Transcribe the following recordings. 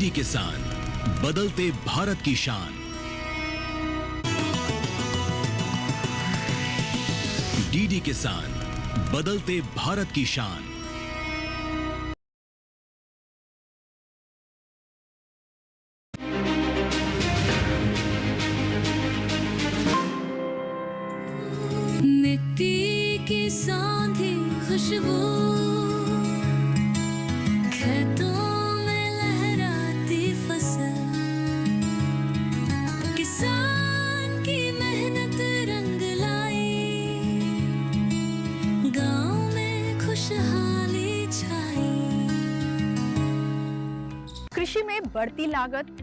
DD किसान, बदलते भारत की शान। डीडी किसान, बदलते भारत की शान। मिट्टी की सांधी खुशबू, खेतों में लहराती फसल, किसान की मेहनत रंग लाई, गांव में खुशहाली छाई। कृषि में बढ़ती लागत,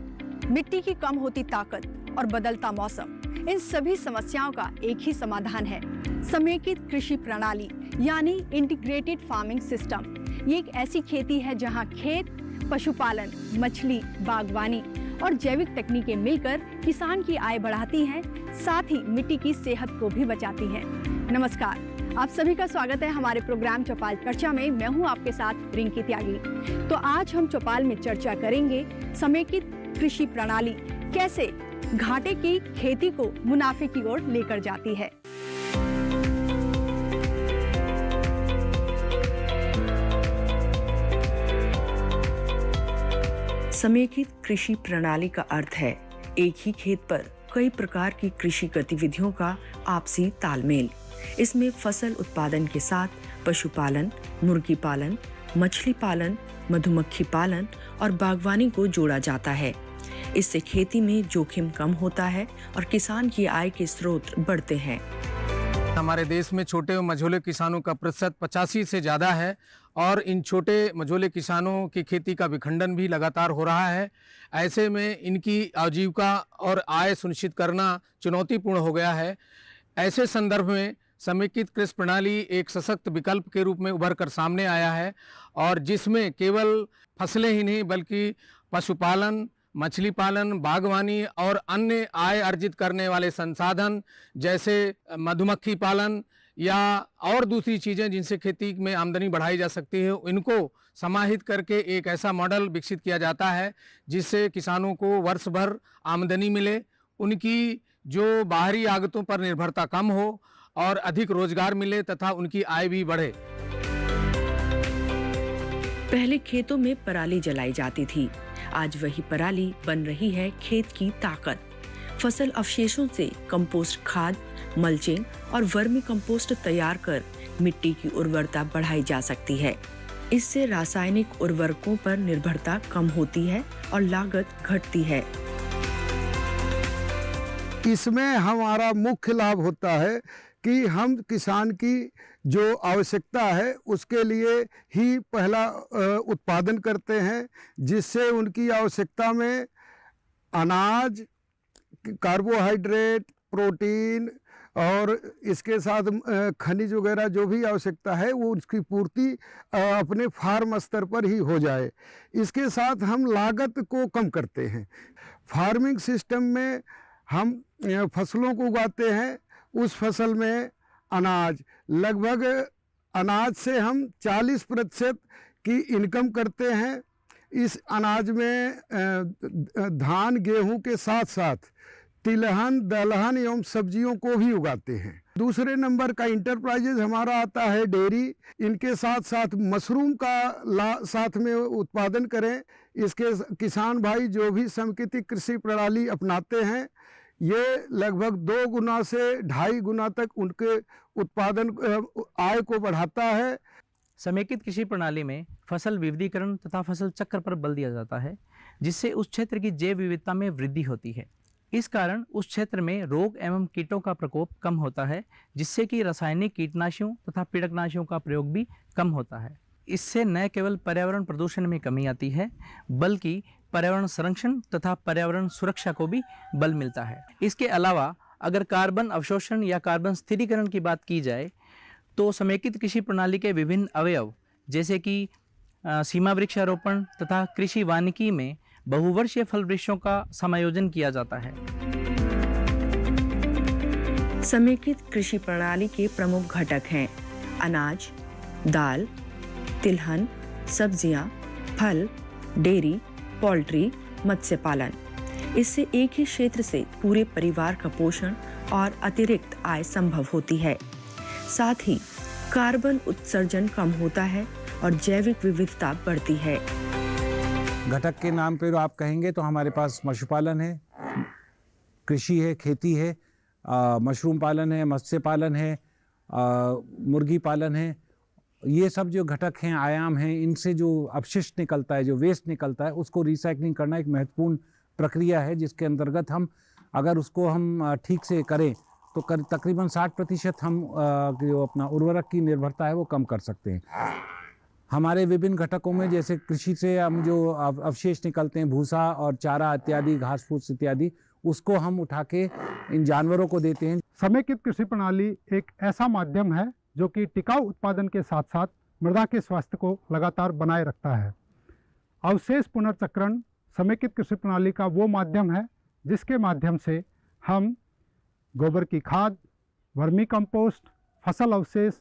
मिट्टी की कम होती ताकत और बदलता मौसम, इन सभी समस्याओं का एक ही समाधान है, समेकित कृषि प्रणाली यानी इंटीग्रेटेड फार्मिंग सिस्टम। ये एक ऐसी खेती है जहां खेत, पशुपालन, मछली, बागवानी और जैविक तकनीकें मिलकर किसान की आय बढ़ाती हैं, साथ ही मिट्टी की सेहत को भी बचाती हैं। नमस्कार, आप सभी का स्वागत है हमारे प्रोग्राम चौपाल चर्चा में। मैं हूं आपके साथ रिंकी त्यागी। तो आज हम चौपाल में चर्चा करेंगे समेकित कृषि प्रणाली कैसे घाटे की खेती को मुनाफे की ओर लेकर जाती है। समेकित कृषि प्रणाली का अर्थ है एक ही खेत पर कई प्रकार की कृषि गतिविधियों का आपसी तालमेल। इसमें फसल उत्पादन के साथ पशुपालन, मुर्गी पालन, मछली पालन, मधुमक्खी पालन और बागवानी को जोड़ा जाता है। इससे खेती में जोखिम कम होता है और किसान की आय के स्रोत बढ़ते हैं। हमारे देश में छोटे और मझोले किसानों का प्रतिशत 85 से ज़्यादा है और इन छोटे मझोले किसानों की खेती का विखंडन भी लगातार हो रहा है। ऐसे में इनकी आजीविका और आय सुनिश्चित करना चुनौतीपूर्ण हो गया है। ऐसे संदर्भ में समेकित कृषि प्रणाली एक सशक्त विकल्प के रूप में उभर कर सामने आया है और जिसमें केवल फसलें ही नहीं बल्कि पशुपालन, मछली पालन, बागवानी और अन्य आय अर्जित करने वाले संसाधन जैसे मधुमक्खी पालन या और दूसरी चीज़ें जिनसे खेती में आमदनी बढ़ाई जा सकती है, इनको समाहित करके एक ऐसा मॉडल विकसित किया जाता है जिससे किसानों को वर्ष भर आमदनी मिले, उनकी जो बाहरी आगतों पर निर्भरता कम हो और अधिक रोजगार मिले तथा उनकी आय भी बढ़े। पहले खेतों में पराली जलाई जाती थी, आज वही पराली बन रही है खेत की ताकत। फसल अवशेषों से कंपोस्ट खाद, मल्चिंग और वर्मी कंपोस्ट तैयार कर मिट्टी की उर्वरता बढ़ाई जा सकती है। इससे रासायनिक उर्वरकों पर निर्भरता कम होती है और लागत घटती है। इसमें हमारा मुख्य लाभ होता है कि हम किसान की जो आवश्यकता है उसके लिए ही पहला उत्पादन करते हैं, जिससे उनकी आवश्यकता में अनाज, कार्बोहाइड्रेट, प्रोटीन और इसके साथ खनिज वगैरह जो भी आवश्यकता है वो उसकी पूर्ति अपने फार्म स्तर पर ही हो जाए। इसके साथ हम लागत को कम करते हैं। फार्मिंग सिस्टम में हम फसलों को उगाते हैं, उस फसल में अनाज, लगभग अनाज से हम 40% की इनकम करते हैं। इस अनाज में धान, गेहूं के साथ साथ तिलहन, दलहन एवं सब्जियों को भी उगाते हैं। दूसरे नंबर का इंटरप्राइजेज हमारा आता है डेयरी। इनके साथ साथ मशरूम का साथ में उत्पादन करें। इसके किसान भाई जो भी समेकित कृषि प्रणाली अपनाते हैं, ये लगभग 2 गुना से 2.5 गुना तक उनके उत्पादन आय को बढ़ाता है। समेकित कृषि प्रणाली में फसल विविधीकरण तथा फसल चक्र पर बल दिया जाता है, जिससे उस क्षेत्र की जैव विविधता में वृद्धि होती है। इस कारण उस क्षेत्र में रोग एवं कीटों का प्रकोप कम होता है, जिससे कि रासायनिक कीटनाशियों तथा पीड़कनाशियों का प्रयोग भी कम होता है। इससे न केवल पर्यावरण प्रदूषण में कमी आती है, बल्कि पर्यावरण संरक्षण तथा पर्यावरण सुरक्षा को भी बल मिलता है। इसके अलावा अगर कार्बन अवशोषण या कार्बन स्थिरीकरण की बात की जाए तो समेकित कृषि प्रणाली के विभिन्न अवयव जैसे कि सीमा वृक्षारोपण तथा कृषि वानिकी में बहुवर्षीय फल वृक्षों का समायोजन किया जाता है। समेकित कृषि प्रणाली के प्रमुख घटक हैं अनाज, दाल, तिलहन, सब्जियां, फल, डेयरी, पोल्ट्री, मत्स्य पालन। इससे एक ही क्षेत्र से पूरे परिवार का पोषण और अतिरिक्त आय संभव होती है। साथ ही कार्बन उत्सर्जन कम होता है और जैविक विविधता बढ़ती है। घटक के नाम पे आप कहेंगे तो हमारे पास पशुपालन है, कृषि है, खेती है, मशरूम पालन है, मत्स्य पालन है, मुर्गी पालन है। ये सब जो घटक हैं, आयाम हैं, इनसे जो अपशिष्ट निकलता है, जो वेस्ट निकलता है, उसको रिसाइकलिंग करना एक महत्वपूर्ण प्रक्रिया है, जिसके अंतर्गत हम अगर उसको हम ठीक से करें तो तकरीबन 60% हम जो अपना उर्वरक की निर्भरता है वो कम कर सकते हैं। हमारे विभिन्न घटकों में जैसे कृषि से हम जो अवशेष निकलते हैं, भूसा और चारा इत्यादि, घास फूस इत्यादि, उसको हम उठा के इन जानवरों को देते हैं। समेकित कृषि प्रणाली एक ऐसा माध्यम है जो कि टिकाऊ उत्पादन के साथ साथ मृदा के स्वास्थ्य को लगातार बनाए रखता है। अवशेष पुनर्चक्रण समेकित कृषि प्रणाली का वो माध्यम है जिसके माध्यम से हम गोबर की खाद, वर्मी कंपोस्ट, फसल अवशेष,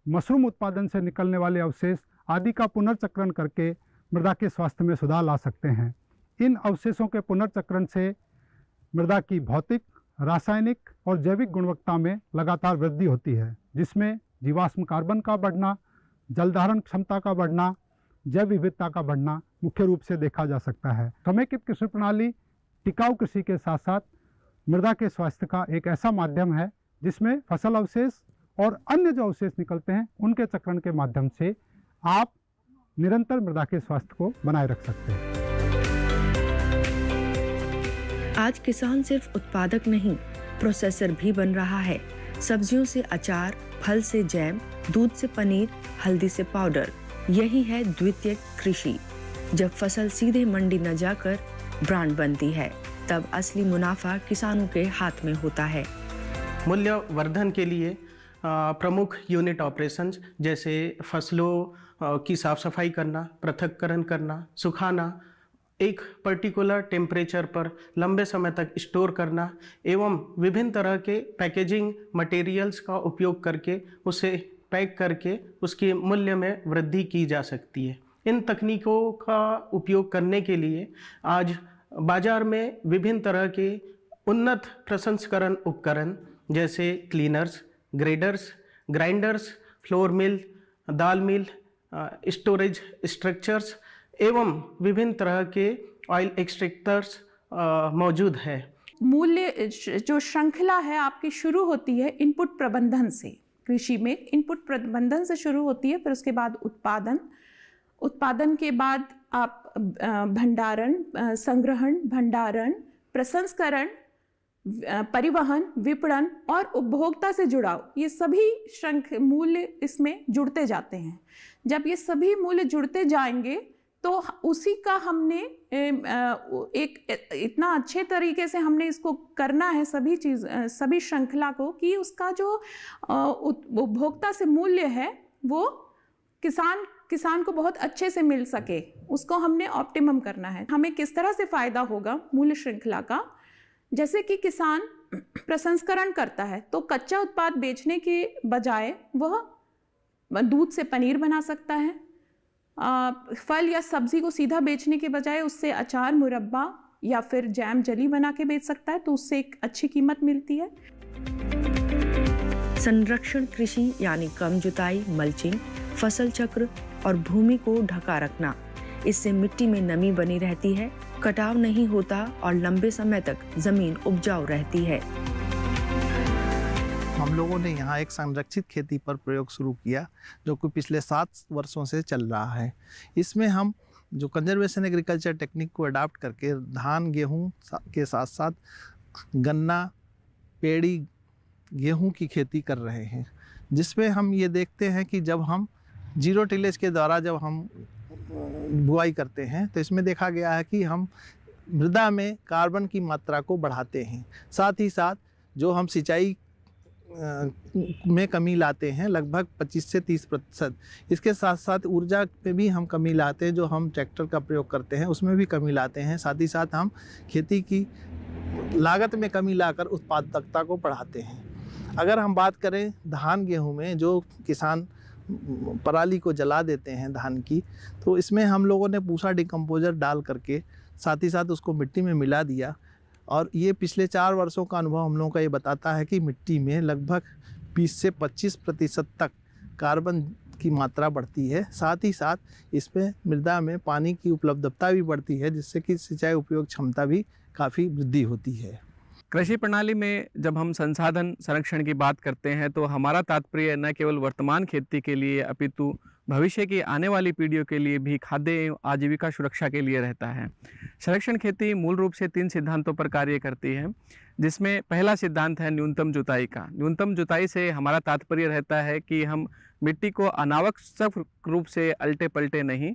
मशरूम उत्पादन से निकलने वाले अवशेष आदि का पुनर्चक्रण करके मृदा के स्वास्थ्य में सुधार ला सकते हैं। इन अवशेषों के पुनर्चक्रण से मृदा की भौतिक, रासायनिक और जैविक गुणवत्ता में लगातार वृद्धि होती है, जिसमें जीवाश्म कार्बन का बढ़ना, जल धारण क्षमता का बढ़ना, जैव विविधता का बढ़ना मुख्य रूप से देखा जा सकता है। समेकित कृषि प्रणाली टिकाऊ कृषि के साथ साथ मृदा के स्वास्थ्य का एक ऐसा माध्यम है जिसमें फसल अवशेष और अन्य जो अवशेष निकलते हैं उनके चक्रण के माध्यम से आप निरंतर मृदा के स्वास्थ्य को बनाए रख सकते हैं। आज किसान सिर्फ उत्पादक नहीं, प्रोसेसर भी बन रहा है। सब्जियों से अचार, फल से जैम, दूध से पनीर, हल्दी से पाउडर, यही है द्वितीयक कृषि। जब फसल सीधे मंडी न जाकर ब्रांड बनती है, तब असली मुनाफा किसानों के हाथ में होता है। मूल्य वर्धन के लिए प्रमुख यूनिट ऑपरेशंस जैसे फसलों की साफ सफाई करना, पृथक्करण करना, सुखाना, एक पर्टिकुलर टेम्परेचर पर लंबे समय तक स्टोर करना एवं विभिन्न तरह के पैकेजिंग मटेरियल्स का उपयोग करके उसे पैक करके उसके मूल्य में वृद्धि की जा सकती है। इन तकनीकों का उपयोग करने के लिए आज बाजार में विभिन्न तरह के उन्नत प्रसंस्करण उपकरण जैसे cleaners, graders, grinders, flour mill, दाल मिल, स्टोरेज स्ट्रक्चर्स एवं विभिन्न तरह के ऑयल एक्सट्रैक्टर्स मौजूद है। मूल्य जो श्रृंखला है आपकी शुरू होती है इनपुट प्रबंधन से। कृषि में इनपुट प्रबंधन से शुरू होती है, फिर उसके बाद उत्पादन के बाद आप भंडारण, संग्रहण, भंडारण, प्रसंस्करण, परिवहन, विपणन और उपभोक्ता से जुड़ाव, ये सभी मूल्य इसमें जुड़ते जाते हैं। जब ये सभी मूल्य जुड़ते जाएंगे तो उसी का हमने एक इतना अच्छे तरीके से हमने इसको करना है सभी श्रृंखला को कि उसका जो उपभोक्ता से मूल्य है वो किसान को बहुत अच्छे से मिल सके, उसको हमने ऑप्टिमम करना है। हमें किस तरह से फ़ायदा होगा मूल्य श्रृंखला का, जैसे कि किसान प्रसंस्करण करता है तो कच्चा उत्पाद बेचने के बजाय वह दूध से पनीर बना सकता है, फल या सब्जी को सीधा बेचने के बजाय उससे अचार, मुरब्बा या फिर जैम, जली बना के बेच सकता है, तो उससे एक अच्छी कीमत मिलती है। संरक्षण कृषि यानी कम जुताई, मल्चिंग, फसल चक्र और भूमि को ढका रखना, इससे मिट्टी में नमी बनी रहती है, कटाव नहीं होता और लंबे समय तक जमीन उपजाऊ रहती है। हम लोगों ने यहाँ एक संरक्षित खेती पर प्रयोग शुरू किया जो कि पिछले 7 वर्षों से चल रहा है। इसमें हम जो कंजर्वेशन एग्रीकल्चर टेक्निक को अडॉप्ट करके धान, गेहूँ के साथ साथ गन्ना, पेड़ी, गेहूँ की खेती कर रहे हैं, जिसमें हम ये देखते हैं कि जब हम जीरो टिलेज के द्वारा जब हम बुआई करते हैं तो इसमें देखा गया है कि हम मृदा में कार्बन की मात्रा को बढ़ाते हैं, साथ ही साथ जो हम सिंचाई में कमी लाते हैं लगभग 25 से 30%। इसके साथ साथ ऊर्जा पे भी हम कमी लाते हैं, जो हम ट्रैक्टर का प्रयोग करते हैं उसमें भी कमी लाते हैं, साथ ही साथ हम खेती की लागत में कमी लाकर उत्पादकता को बढ़ाते हैं। अगर हम बात करें धान गेहूं में, जो किसान पराली को जला देते हैं धान की, तो इसमें हम लोगों ने पूसा डिकम्पोजर डाल करके साथ ही साथ उसको मिट्टी में मिला दिया। और ये पिछले 4 वर्षों का अनुभव हम लोगों का ये बताता है कि मिट्टी में लगभग 20 से 25% तक कार्बन की मात्रा बढ़ती है। साथ ही साथ इसमें मृदा में पानी की उपलब्धता भी बढ़ती है, जिससे कि सिंचाई उपयोग क्षमता भी काफ़ी वृद्धि होती है। कृषि प्रणाली में जब हम संसाधन संरक्षण की बात करते हैं तो हमारा तात्पर्य न केवल वर्तमान खेती के लिए अपितु भविष्य की आने वाली पीढ़ियों के लिए भी खाद्य एवं आजीविका सुरक्षा के लिए रहता है। संरक्षण खेती मूल रूप से 3 सिद्धांतों पर कार्य करती है, जिसमें पहला सिद्धांत है न्यूनतम जुताई का। न्यूनतम जुताई से हमारा तात्पर्य रहता है कि हम मिट्टी को अनावश्यक रूप से अलटे पलटे नहीं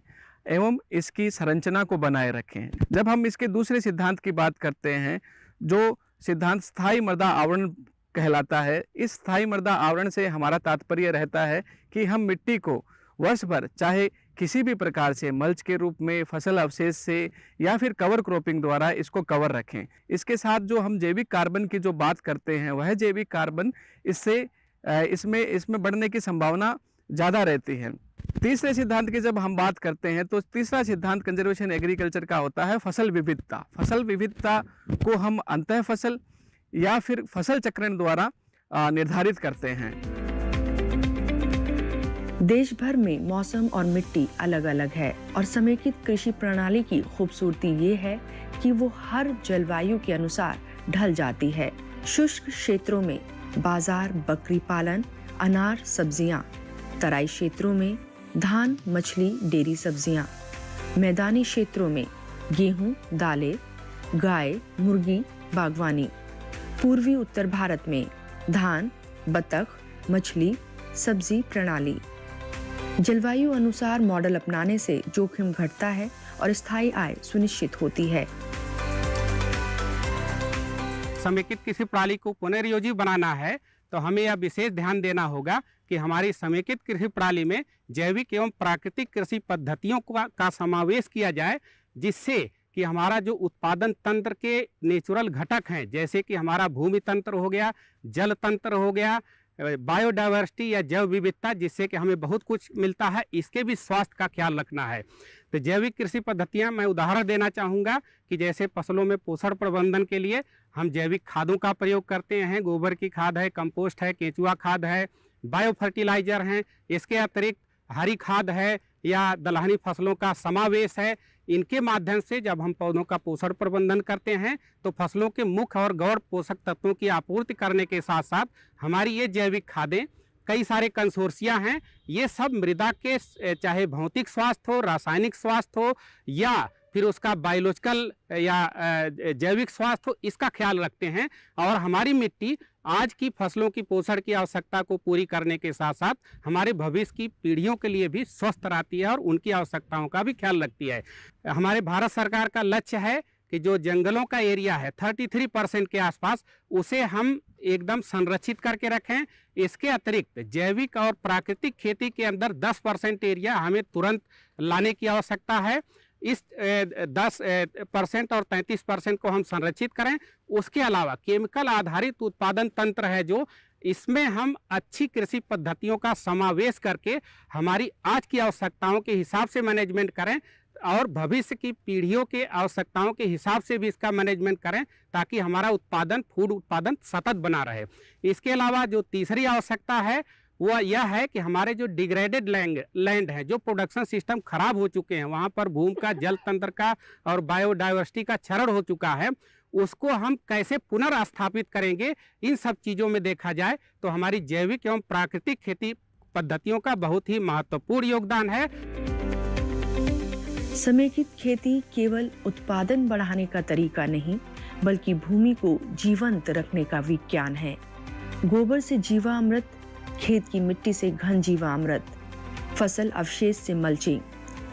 एवं इसकी संरचना को बनाए रखें। जब हम इसके दूसरे सिद्धांत की बात करते हैं, जो सिद्धांत स्थायी मृदा आवरण कहलाता है, इस स्थायी मृदा आवरण से हमारा तात्पर्य रहता है कि हम मिट्टी को वर्ष भर चाहे किसी भी प्रकार से मल्च के रूप में, फसल अवशेष से या फिर कवर क्रॉपिंग द्वारा इसको कवर रखें। इसके साथ जो हम जैविक कार्बन की जो बात करते हैं, वह जैविक कार्बन इसमें बढ़ने की संभावना ज़्यादा रहती है। तीसरे सिद्धांत की जब हम बात करते हैं तो तीसरा सिद्धांत कंजर्वेशन एग्रीकल्चर का होता है फसल विविधता। फसल विविधता को हम अंतः फसल या फिर फसल चक्रण द्वारा निर्धारित करते हैं। देश भर में मौसम और मिट्टी अलग अलग है और समेकित कृषि प्रणाली की खूबसूरती ये है कि वो हर जलवायु के अनुसार ढल जाती है। शुष्क क्षेत्रों में बाजार, बकरी पालन, अनार, सब्जियां, तराई क्षेत्रों में धान, मछली, डेयरी सब्जियां, मैदानी क्षेत्रों में गेहूं, दालें, गाय, मुर्गी, बागवानी, पूर्वी उत्तर भारत में धान, बतख, मछली, सब्जी प्रणाली। जलवायु अनुसार मॉडल अपनाने से जोखिम घटता है और स्थायी आय सुनिश्चित होती है। समेकित कृषि प्रणाली को पुनर्योजी बनाना है तो हमें यह विशेष ध्यान देना होगा कि हमारी समेकित कृषि प्रणाली में जैविक एवं प्राकृतिक कृषि पद्धतियों का समावेश किया जाए, जिससे कि हमारा जो उत्पादन तंत्र के नेचुरल घटक हैं, जैसे कि हमारा भूमि तंत्र हो गया, जल तंत्र हो गया, बायोडाइवर्सिटी या जैव विविधता, जिससे कि हमें बहुत कुछ मिलता है, इसके भी स्वास्थ्य का ख्याल रखना है। तो जैविक कृषि पद्धतियां मैं उदाहरण देना चाहूँगा कि जैसे फसलों में पोषण प्रबंधन के लिए हम जैविक खादों का प्रयोग करते हैं। गोबर की खाद है, कंपोस्ट है, केंचुआ खाद है, बायो फर्टिलाइजर हैं। इसके अतिरिक्त हरी खाद है या दलहनी फसलों का समावेश है। इनके माध्यम से जब हम पौधों का पोषण प्रबंधन करते हैं तो फसलों के मुख्य और गौण पोषक तत्वों की आपूर्ति करने के साथ साथ हमारी ये जैविक खादें, कई सारे कंसोर्सिया हैं, ये सब मृदा के चाहे भौतिक स्वास्थ्य हो, रासायनिक स्वास्थ्य हो या फिर उसका बायोलॉजिकल या जैविक स्वास्थ्य हो, इसका ख्याल रखते हैं और हमारी मिट्टी आज की फसलों की पोषण की आवश्यकता को पूरी करने के साथ साथ हमारे भविष्य की पीढ़ियों के लिए भी स्वस्थ रहती है और उनकी आवश्यकताओं का भी ख्याल रखती है। हमारे भारत सरकार का लक्ष्य है कि जो जंगलों का एरिया है 33% के आसपास, उसे हम एकदम संरक्षित करके रखें। इसके अतिरिक्त जैविक और प्राकृतिक खेती के अंदर 10% एरिया हमें तुरंत लाने की आवश्यकता है। इस 10% और 33% को हम संरक्षित करें। उसके अलावा केमिकल आधारित उत्पादन तंत्र है जो, इसमें हम अच्छी कृषि पद्धतियों का समावेश करके हमारी आज की आवश्यकताओं के हिसाब से मैनेजमेंट करें और भविष्य की पीढ़ियों के आवश्यकताओं के हिसाब से भी इसका मैनेजमेंट करें, ताकि हमारा फूड उत्पादन सतत बना रहे। इसके अलावा जो तीसरी आवश्यकता है वह यह है कि हमारे जो डिग्रेडेड लैंड है, जो प्रोडक्शन सिस्टम खराब हो चुके हैं, वहाँ पर भूमि का, जल तंत्र का और बायोडाइवर्सिटी का क्षरण हो चुका है, उसको हम कैसे पुनर्स्थापित करेंगे। इन सब चीज़ों में देखा जाए तो हमारी जैविक एवं प्राकृतिक खेती पद्धतियों का बहुत ही महत्वपूर्ण योगदान है। समेकित खेती केवल उत्पादन बढ़ाने का तरीका नहीं, बल्कि भूमि को जीवंत रखने का विज्ञान है। गोबर से जीवामृत, खेत की मिट्टी से घन जीवामृत, फसल अवशेष से मल्चिंग,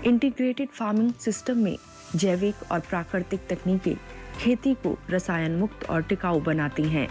इंटीग्रेटेड फार्मिंग सिस्टम में जैविक और प्राकृतिक तकनीकें खेती को रसायन मुक्त और टिकाऊ बनाती हैं।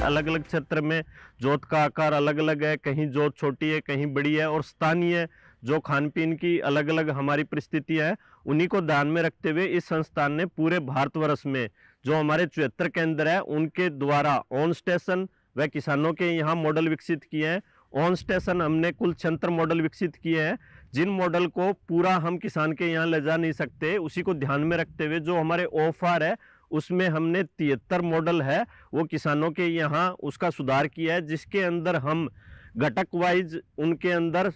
अलग अलग क्षेत्र में जोत का आकार अलग अलग है, कहीं जोत छोटी है, कहीं बड़ी है, और स्थानीय जो खान पीन की अलग अलग हमारी परिस्थितियाँ है, उन्हीं को ध्यान में रखते हुए इस संस्थान ने पूरे भारतवर्ष में जो हमारे 74 केंद्र है उनके द्वारा ऑन स्टेशन व किसानों के यहाँ मॉडल विकसित किए हैं। ऑन स्टेशन हमने कुल 76 मॉडल विकसित किए हैं, जिन मॉडल को पूरा हम किसान के यहाँ ले जा नहीं सकते, उसी को ध्यान में रखते हुए जो हमारे OFR है उसमें हमने 73 मॉडल है वो किसानों के यहाँ उसका सुधार किया है, जिसके अंदर हम घटक वाइज उनके अंदर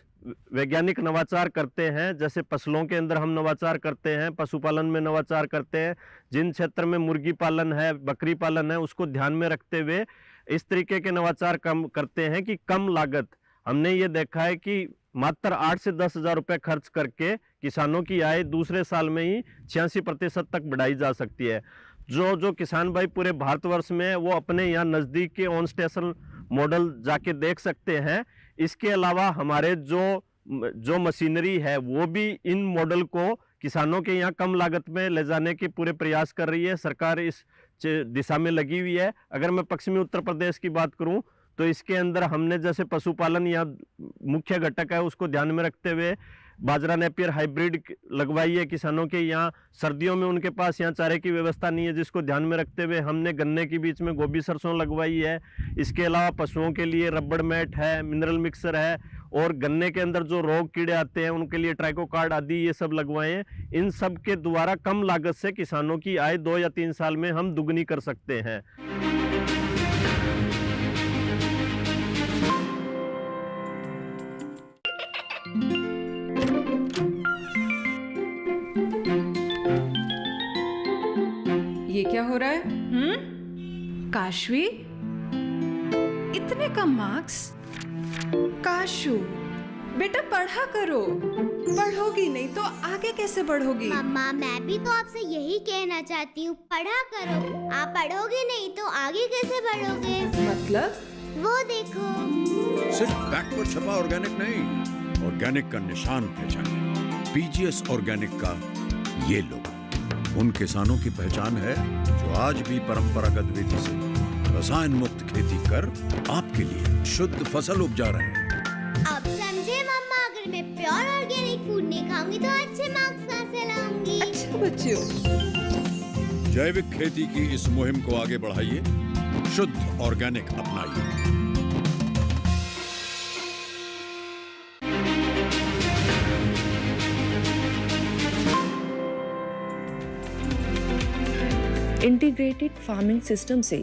वैज्ञानिक नवाचार करते हैं। जैसे फसलों के अंदर हम नवाचार करते हैं, पशुपालन में नवाचार करते हैं, जिन क्षेत्र में मुर्गी पालन है, बकरी पालन है, उसको ध्यान में रखते हुए इस तरीके के नवाचार कम करते हैं कि कम लागत। हमने ये देखा है कि मात्र 8 से 10 हज़ार रुपये खर्च करके किसानों की आय दूसरे साल में ही 86% तक बढ़ाई जा सकती है। जो किसान भाई पूरे भारतवर्ष में वो अपने यहाँ नज़दीक के ऑन स्टेशन मॉडल जाके देख सकते हैं। इसके अलावा हमारे जो मशीनरी है वो भी इन मॉडल को किसानों के यहाँ कम लागत में ले जाने के पूरे प्रयास कर रही है। सरकार इस दिशा में लगी हुई है। अगर मैं पश्चिमी उत्तर प्रदेश की बात करूं तो इसके अंदर हमने जैसे पशुपालन या मुख्य घटक है उसको ध्यान में रखते हुए बाजरा नेपियर हाइब्रिड लगवाई है किसानों के यहाँ। सर्दियों में उनके पास यहाँ चारे की व्यवस्था नहीं है, जिसको ध्यान में रखते हुए हमने गन्ने के बीच में गोभी सरसों लगवाई है। इसके अलावा पशुओं के लिए रबड़ मैट है, मिनरल मिक्सर है, और गन्ने के अंदर जो रोग कीड़े आते हैं उनके लिए ट्राइकोकार्ड आदि ये सब लगवाए हैं। इन सब के द्वारा कम लागत से किसानों की आय 2 या 3 साल में हम दुगनी कर सकते हैं। ये क्या हो रहा है? काशवी, इतने कम मार्क्स? काशू बेटा पढ़ा करो, पढ़ोगी नहीं तो आगे कैसे बढ़ोगी? मम्मा मैं भी तो आपसे यही कहना चाहती हूँ, पढ़ा करो। आप पढ़ोगे नहीं तो आगे कैसे बढ़ोगे? मतलब? वो देखो, सिर्फ बैक पर छपा ऑर्गेनिक नहीं, ऑर्गेनिक का निशान पहचानिए। पीजीएस ऑर्गेनिक का ये लोगो उन किसानों की पहचान है जो आज भी परंपरागत विधि से रसायन मुक्त खेती कर आपके लिए शुद्ध फसल उपजा रहे हैं। अब समझे मम्मा, अगर मैं प्योर ऑर्गेनिक फूड नहीं खाऊंगी तो अच्छे मार्क्स कहाँ से लाऊंगी? अच्छा बच्चों, जैविक खेती की इस मुहिम को आगे बढ़ाइए, शुद्ध ऑर्गेनिक अपनाइए। इंटीग्रेटेड फार्मिंग सिस्टम से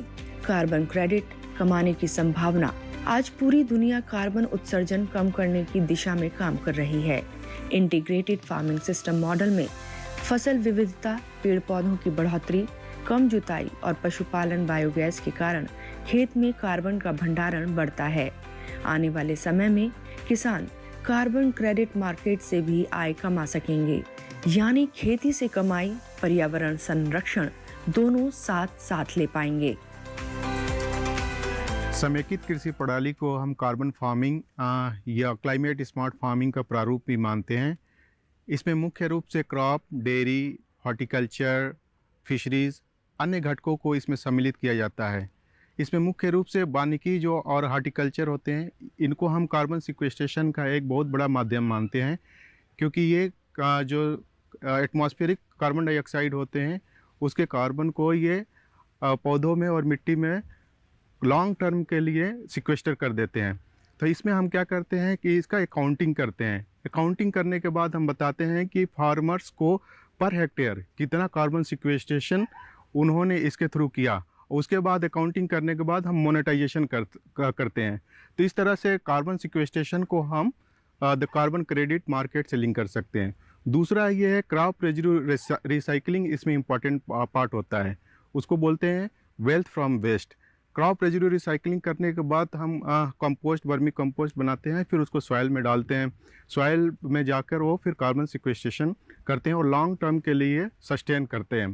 कार्बन क्रेडिट कमाने की संभावना। आज पूरी दुनिया कार्बन उत्सर्जन कम करने की दिशा में काम कर रही है। इंटीग्रेटेड फार्मिंग सिस्टम मॉडल में फसल विविधता, पेड़ पौधों की बढ़ोतरी, कम जुताई और पशुपालन बायोगैस के कारण खेत में कार्बन का भंडारण बढ़ता है। आने वाले समय में किसान कार्बन क्रेडिट मार्केट से भी आय कमा सकेंगे, यानी खेती से कमाई, पर्यावरण संरक्षण दोनों साथ साथ ले पाएंगे। समेकित कृषि प्रणाली को हम कार्बन फार्मिंग या क्लाइमेट स्मार्ट फार्मिंग का प्रारूप भी मानते हैं। इसमें मुख्य रूप से क्रॉप, डेयरी, हॉर्टिकल्चर, फिशरीज, अन्य घटकों को इसमें सम्मिलित किया जाता है। इसमें मुख्य रूप से वानिकी जो और हॉर्टिकल्चर होते हैं, इनको हम कार्बन सिक्वेस्ट्रेशन का एक बहुत बड़ा माध्यम मानते हैं, क्योंकि ये जो एटमॉस्फेरिक कार्बन डाइऑक्साइड होते हैं उसके कार्बन को ये पौधों में और मिट्टी में लॉन्ग टर्म के लिए सिक्वेस्टर कर देते हैं। तो इसमें हम क्या करते हैं कि इसका अकाउंटिंग करते हैं। अकाउंटिंग करने के बाद हम बताते हैं कि फार्मर्स को पर हेक्टेयर कितना कार्बन सिक्वेस्ट्रेशन उन्होंने इसके थ्रू किया। उसके बाद अकाउंटिंग करने के बाद हम मोनेटाइजेशन करते हैं। तो इस तरह से कार्बन सिक्वेस्ट्रेशन को हम द कार्बन क्रेडिट मार्केट से लिंक कर सकते हैं। दूसरा ये है क्रॉप रेजिड्यू रिसाइकलिंग, इसमें इम्पॉर्टेंट पार्ट होता है। उसको बोलते हैं wealth from waste. Crop residue recycling करने के बाद हम कंपोस्ट, वर्मी कंपोस्ट बनाते हैं, फिर उसको सॉइल में डालते हैं। सॉइल में जाकर वो फिर कार्बन सिक्वेस्ट्रेशन करते हैं और लॉन्ग टर्म के लिए सस्टेन करते हैं।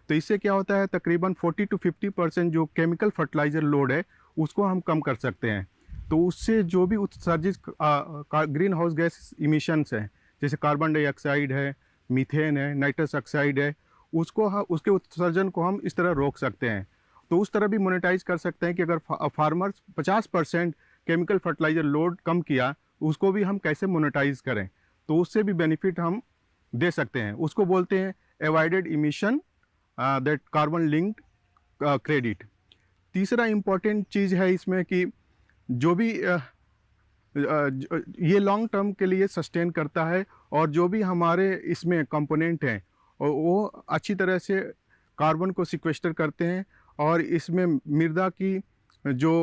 तो इससे क्या होता है, तकरीबन 40 to 50% जो केमिकल फर्टिलाइज़र लोड है उसको हम कम कर सकते हैं। तो उससे जो भी उत्सर्जित ग्रीन हाउस गैस इमिशंस हैं, जैसे कार्बन डाइऑक्साइड है, मीथेन है, नाइट्रस ऑक्साइड है, उसके उत्सर्जन को हम इस तरह रोक सकते हैं। तो उस तरह भी मोनेटाइज कर सकते हैं कि अगर फार्मर्स 50% केमिकल फर्टिलाइज़र लोड कम किया, उसको भी हम कैसे मोनेटाइज करें, तो उससे भी बेनिफिट हम दे सकते हैं। उसको बोलते हैं avoided emission that carbon linked credit. तीसरा इम्पॉर्टेंट चीज़ है इसमें कि जो भी ये लॉन्ग टर्म के लिए सस्टेन करता है और जो भी हमारे इसमें कंपोनेंट हैं और वो अच्छी तरह से कार्बन को सिक्वेस्टर करते हैं और इसमें मृदा की जो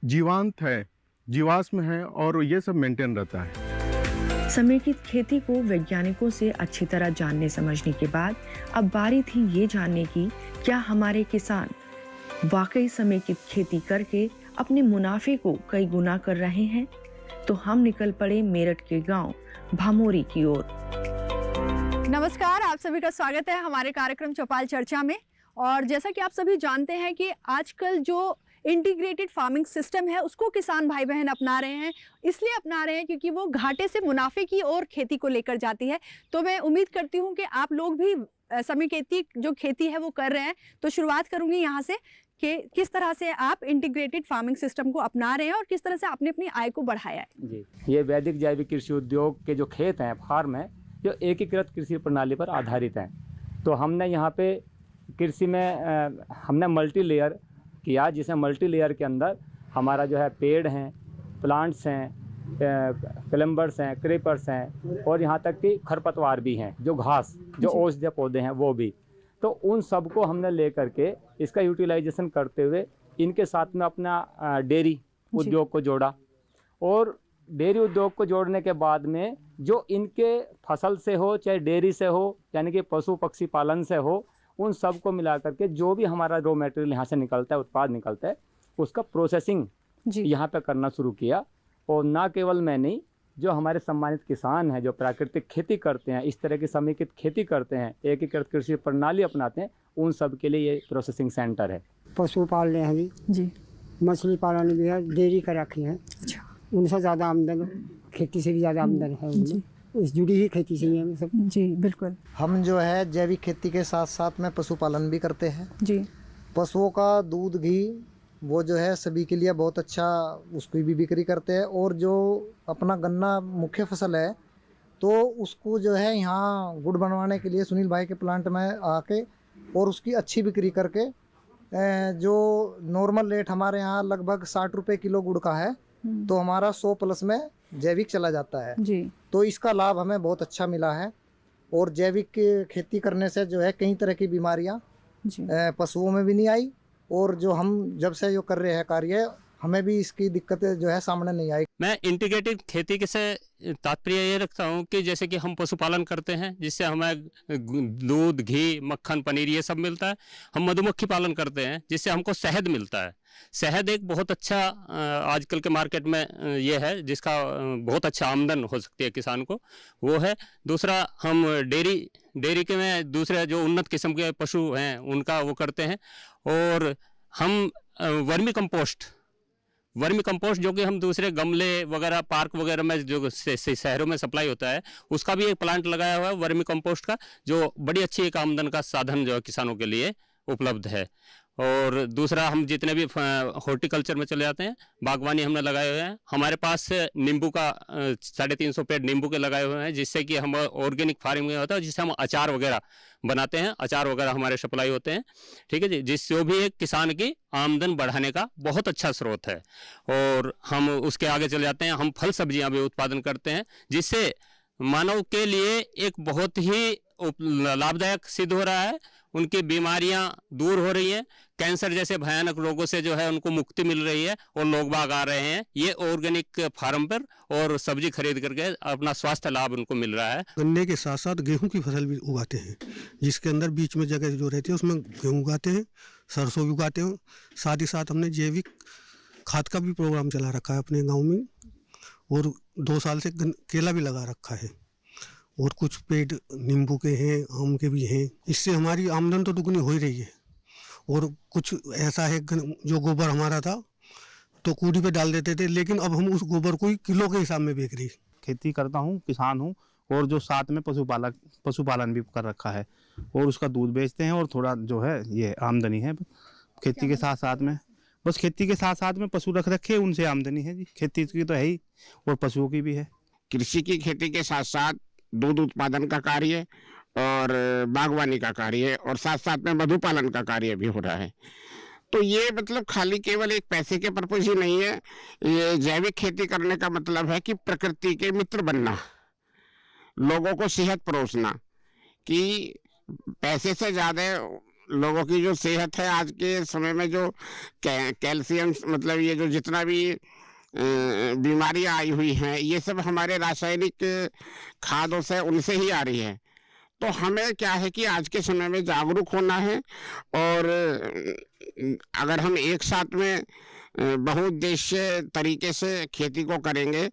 जीवांत है, जीवाश्म है, और ये सब मेंटेन रहता है। समेकित खेती को वैज्ञानिकों से अच्छी तरह जानने समझने के बाद अब बारी थी ये जानने की, क्या हमारे किसान वाकई समेकित खेती करके अपने मुनाफे को कई गुना कर रहे हैं? तो हम निकल पड़े मेरठ के गांव भामोरी की ओर। नमस्कार, आप सभी का स्वागत है हमारे कार्यक्रम चौपाल चर्चा में। और जैसा कि आप सभी जानते हैं कि आजकल जो इंटीग्रेटेड फार्मिंग सिस्टम है उसको किसान भाई बहन अपना रहे हैं। इसलिए अपना रहे हैं क्योंकि वो घाटे से मुनाफे की ओर खेती को लेकर जाती है। तो मैं उम्मीद करती हूँ कि आप लोग भी समेकित जो खेती है वो कर रहे हैं। तो शुरुआत करूँगी यहाँ से कि किस तरह से आप इंटीग्रेटेड फार्मिंग सिस्टम को अपना रहे हैं और किस तरह से आपने अपनी आय को बढ़ाया है। जी, ये वैदिक जैविक कृषि उद्योग के जो खेत हैं, फार्म है, जो एकीकृत कृषि प्रणाली पर आधारित हैं। तो हमने यहाँ पे कृषि में हमने मल्टी लेयर किया, जिसमें मल्टी लेयर के अंदर हमारा जो है पेड़ हैं, प्लांट्स हैं, क्लेम्बर्स हैं, क्रीपर्स हैं और यहाँ तक कि खरपतवार भी हैं, जो घास, जो औषधीय पौधे हैं वो भी। तो उन सब को हमने ले करके इसका यूटिलाइजेशन करते हुए इनके साथ में अपना डेयरी उद्योग को जोड़ा। और डेयरी उद्योग को जोड़ने के बाद में जो इनके फसल से हो चाहे डेयरी से हो, यानी कि पशु पक्षी पालन से हो, उन सब को मिला करके जो भी हमारा रॉ मटेरियल यहाँ से निकलता है, उत्पाद निकलता है, उसका प्रोसेसिंग यहाँ पे करना शुरू किया। और ना केवल मैं नहीं, जो हमारे सम्मानित किसान हैं जो प्राकृतिक खेती करते हैं, इस तरह की समेकित खेती करते हैं, एकीकृत कृषि प्रणाली अपनाते हैं, उन सब के लिए ये प्रोसेसिंग सेंटर है। पशु पाल रहे हैं जी, मछली पालन भी है, डेयरी कर रखी है। अच्छा, उनसे ज़्यादा आमदन, खेती से भी ज़्यादा आमदन है उनमें। इस जुड़ी ही खेती चाहिए हमें सब। जी बिल्कुल। हम जो है जैविक खेती के साथ साथ में पशुपालन भी करते हैं जी। पशुओं का दूध, घी, वो जो है सभी के लिए बहुत अच्छा, उसकी भी बिक्री करते हैं। और जो अपना गन्ना मुख्य फसल है, तो उसको जो है यहाँ गुड़ बनवाने के लिए सुनील भाई के प्लांट में आके और उसकी अच्छी बिक्री करके, जो नॉर्मल रेट हमारे यहाँ लगभग 60 रुपये किलो गुड़ का है, तो हमारा 100 प्लस में जैविक चला जाता है जी। तो इसका लाभ हमें बहुत अच्छा मिला है। और जैविक खेती करने से जो है कई तरह की बीमारियां पशुओं में भी नहीं आई, और जो हम जब से जो कर रहे हैं कार्य, हमें भी इसकी दिक्कतें जो है सामने नहीं आई। मैं इंटीग्रेटेड खेती के से तात्पर्य ये रखता हूँ कि जैसे कि हम पशुपालन करते हैं जिससे हमें दूध, घी, मक्खन, पनीर ये सब मिलता है। हम मधुमक्खी पालन करते हैं जिससे हमको शहद मिलता है। शहद एक बहुत अच्छा आजकल के मार्केट में ये है जिसका बहुत अच्छा आमदन हो सकती है किसान को, वो है। दूसरा, हम डेयरी के में दूसरे जो उन्नत किस्म के पशु हैं उनका वो करते हैं। और हम वर्मी कंपोस्ट जो कि हम दूसरे गमले वगैरह, पार्क वगैरह में जो शहरों में सप्लाई होता है, उसका भी एक प्लांट लगाया हुआ है वर्मी कंपोस्ट का, जो बड़ी अच्छी एक आमदन का साधन जो है किसानों के लिए उपलब्ध है। और दूसरा, हम जितने भी हॉर्टिकल्चर में चले जाते हैं, बागवानी हमने लगाए हुए हैं। हमारे पास नींबू का 350 पेड़ नींबू के लगाए हुए हैं, जिससे कि हम ऑर्गेनिक फार्मिंग में होता है, जिससे हम अचार वगैरह बनाते हैं। अचार वगैरह हमारे सप्लाई होते हैं, ठीक है जी, जिससे भी एक किसान की आमदन बढ़ाने का बहुत अच्छा स्रोत है। और हम उसके आगे चले जाते हैं, हम फल सब्जियां भी उत्पादन करते हैं, जिससे मानव के लिए एक बहुत ही लाभदायक सिद्ध हो रहा है। उनकी बीमारियां दूर हो रही हैं, कैंसर जैसे भयानक रोगों से जो है उनको मुक्ति मिल रही है, और लोग बाग आ रहे हैं ये ऑर्गेनिक फार्म पर और सब्जी खरीद करके अपना स्वास्थ्य लाभ उनको मिल रहा है। गन्ने के साथ साथ गेहूं की फसल भी उगाते हैं, जिसके अंदर बीच में जगह जो रहती है उसमें गेहूं उगाते हैं, सरसों भी उगाते हैं। साथ ही साथ हमने जैविक खाद का भी प्रोग्राम चला रखा है अपने गाँव में, और 2 साल से केला भी लगा रखा है, और कुछ पेड़ नींबू के हैं, आम के भी हैं। इससे हमारी आमदन तो दुगनी हो ही रही है। और कुछ ऐसा है, जो गोबर हमारा था तो कूड़ी पे डाल देते थे, लेकिन अब हम उस गोबर को ही किलो के हिसाब में बेच रही। खेती करता हूँ, किसान हूँ, और जो साथ में पशुपालन भी कर रखा है, और उसका दूध बेचते हैं, और थोड़ा जो है ये आमदनी है खेती के साथ साथ में। बस खेती के साथ साथ में पशु रख रखे, उनसे आमदनी है जी। खेती की तो है ही, और पशुओं की भी है। कृषि की खेती के साथ साथ दूध उत्पादन का कार्य और बागवानी का कार्य, और साथ साथ में मधुपालन का कार्य भी हो रहा है। तो ये मतलब खाली केवल एक पैसे के पर्पज ही नहीं है। ये जैविक खेती करने का मतलब है कि प्रकृति के मित्र बनना। लोगों को सेहत परोसना, कि पैसे से ज़्यादा लोगों की जो सेहत है आज के समय में, जो कैल्शियम मतलब ये जो जितना भी बीमारियां आई हुई हैं, ये सब हमारे रासायनिक खादों से उनसे ही आ रही है। तो हमें क्या है कि आज के समय में जागरूक होना है, और अगर हम एक साथ में बहुउद्देश्य तरीके से खेती को करेंगे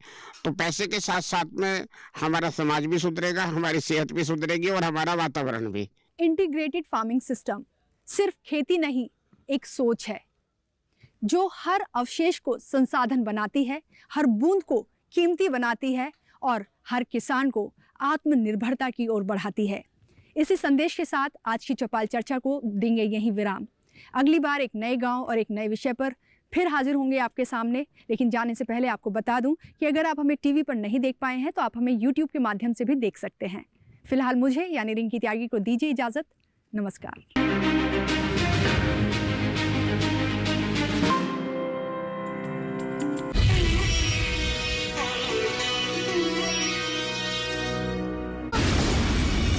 तो पैसे के साथ साथ में हमारा समाज भी सुधरेगा, हमारी सेहत भी सुधरेगी और हमारा वातावरण भी। इंटीग्रेटेड फार्मिंग सिस्टम सिर्फ खेती नहीं, एक सोच है जो हर अवशेष को संसाधन बनाती है, हर बूंद को कीमती बनाती है और हर किसान को आत्मनिर्भरता की ओर बढ़ाती है। इसी संदेश के साथ आज की चौपाल चर्चा को देंगे यहीं विराम। अगली बार एक नए गांव और एक नए विषय पर फिर हाजिर होंगे आपके सामने। लेकिन जाने से पहले आपको बता दूं कि अगर आप हमें टीवी पर नहीं देख पाए हैं तो आप हमें यूट्यूब के माध्यम से भी देख सकते हैं। फिलहाल मुझे यानी रिंकी त्यागी को दीजिए इजाज़त। नमस्कार।